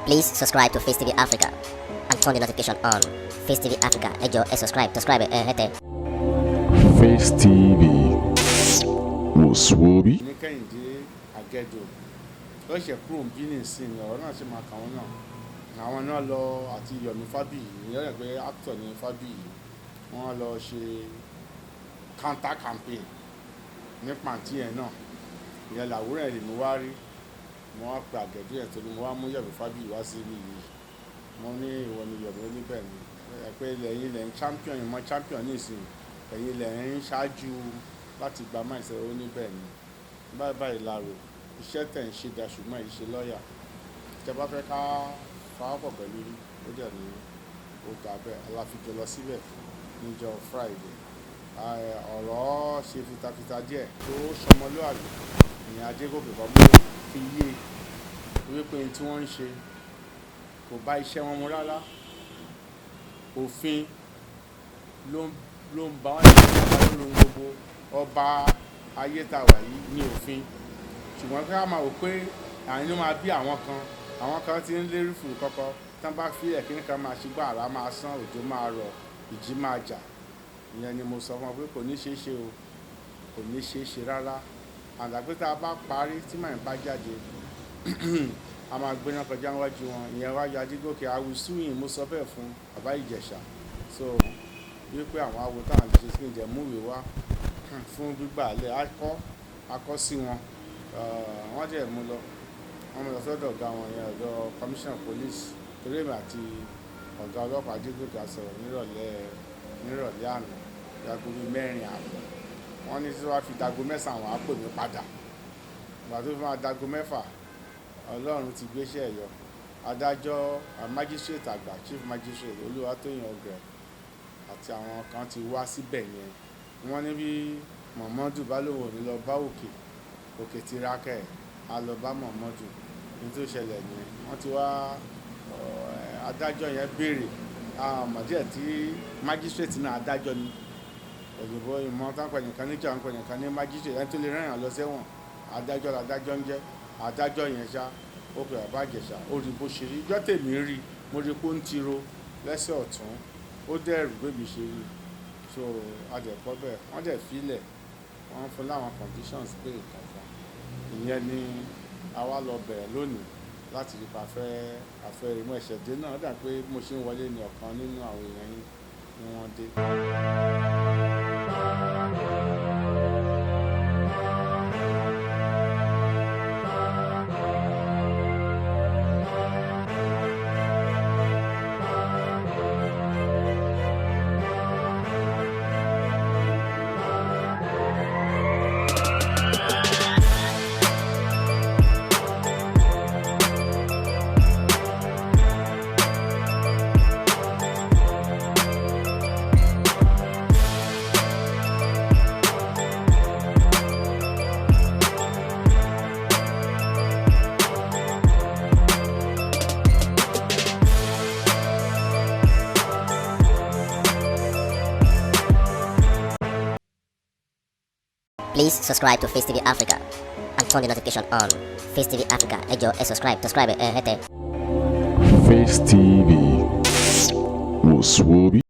Please subscribe to Facetv Africa and turn the notification on. Facetv Africa, ẹ jọ̀ọ́ ẹ subscribe hete. Face TV Muswobi. ní Kẹ́hìndé Àgẹ́dò ó ṣe kúrò bí nìsín ọ̀rọ̀ náà ṣe máa kà wọ́n náà àwọn náà lọ àti Yomi Fabiyi ìyẹn rẹ̀ pé actor ní Fabiyi wọ́n lọ ṣe counter campaign ní pàǹtí ẹ̀ náà ìyẹn làwúrẹ̀ ẹ̀ lè mú wá rí mo wá pe Àgẹ́dò ẹ̀ torí mo wá mú Yomi Fabiyi wá sí ibi yìí mo ní ìwọ ni Yomi oníbẹ̀ ni ẹ pé lẹ́yìn lẹ́yìn champion ìmọ̀ champion nísìnyí ẹ̀yin lẹ́yìn ṣáájú láti gba máa ìṣẹ́ ó níbẹ̀ ni báyìí láàrò iṣẹ́ tẹ̀ ń ṣe dá ṣùgbọ́n ìṣe lọ́ọ̀yà tẹ bá fẹ́ ká fáwọ́pọ̀ pẹ̀lú ó dẹ̀ ní ó gbà bẹ́ẹ̀ aláfijọ́ lọ síbẹ̀ níjọ́ Friday ọ̀rọ̀ ṣe fitafita díẹ̀ tó sọmọlúwàbí ìyẹn Adégòkè kan mú fi yé wípé tí wọ́n ń ṣe kò bá iṣẹ́ wọn mu rárá òfin ló ń bá wọn ní ìlú gbogbo ọba ayé tá a wà yìí ní òfin ṣùgbọ́n ká máa wò pé àyínú máa bí àwọn kan ti ń lérí fún kọ́kọ́ tán bá fi ẹ̀kíní kan máa ṣùgbọ́n àrá máa sán òjò máa rọ̀ ìjì máa jà ìyẹn ni mo sọ fún ọ pé kò ní ṣeé ṣe o kò ní ṣeé ṣe rárá àdàpé tá a bá parí tí màá bá jáde a máa gbéná kọjá níwájú wọn ìyẹn wájú Adégòkè awùsùyìn mo sọ bẹ́ẹ̀ fún bàbá Ìjẹ̀ṣà so wípé àwọn awo táwọn lè ṣe sí ìjẹ́ múwèé wá fún gbígbà alẹ́ akọ́ sí wọn wọ́n jẹ́ mú lọ sọ́dọ̀ ọ̀gá wọn yẹn ọ̀dọ̀ commissioner police torí èmi àti ọ̀gá ọlọ́pàá Adégòkè sọ̀rọ̀ nírọ̀lẹ́ àná dago bíi 4:30 wọ́n ní tí wọ́n fi dago 9 àwọn àpò mi padà ìgbà tó fi máa dago 6 Ọlọ́run ti gbéṣẹ́ ẹ̀yọ adájọ́ magistrate àgbà chief magistrate Olúwatóyìn ọ̀gẹ̀ àti àwọn kan ti wá síbẹ̀ yẹn wọ́n ní bí Muhammadu bá lòun ò ní lọ bá òkè tí rákẹ́ á lọ bá Muhammadu ní tó ṣẹlẹ̀ ni wọ́n ti wá adájọ́ yẹn béèrè àmọ̀díẹ̀ tí magistrate náà adájọ́ ni òyìnbó ìmọ̀ táǹpẹ̀ nìkan níjà ń pẹ̀ nìkan ní magistrate ẹni tó lè rẹ́yìn lọ sẹ́wọ̀n adájọ́ làdájọ́ ń jẹ́ adájọ́ yẹn ṣá ó pè bàbá Ìjẹ̀ṣà ó rí bó ṣe rí ìjọ́ tèmi rí mo rí pé ó ń tiro lẹ́sẹ̀ ọ̀tún ó dẹ̀rù bébí ṣe rí so adẹ̀pọ̀ bẹ́ẹ̀ wọ́n dẹ̀ filẹ̀ wọ́n fún láwọn conditions pé ìkàfà ìyẹn ni àwa lọ bẹ̀rẹ̀ lónìí láti rí pa afẹ́ ìmú ẹ̀ṣẹ̀ dé náà dà pé mo ṣe ń wọlé ní ọ̀kan nínú àwọn èèyàn yín ni wọ́n dé. Please subscribe to Facetv Africa and turn the notification on. Facetv Africa, ẹ jọ̀ọ́ ẹ subscribe hete. Face TV Muswobi.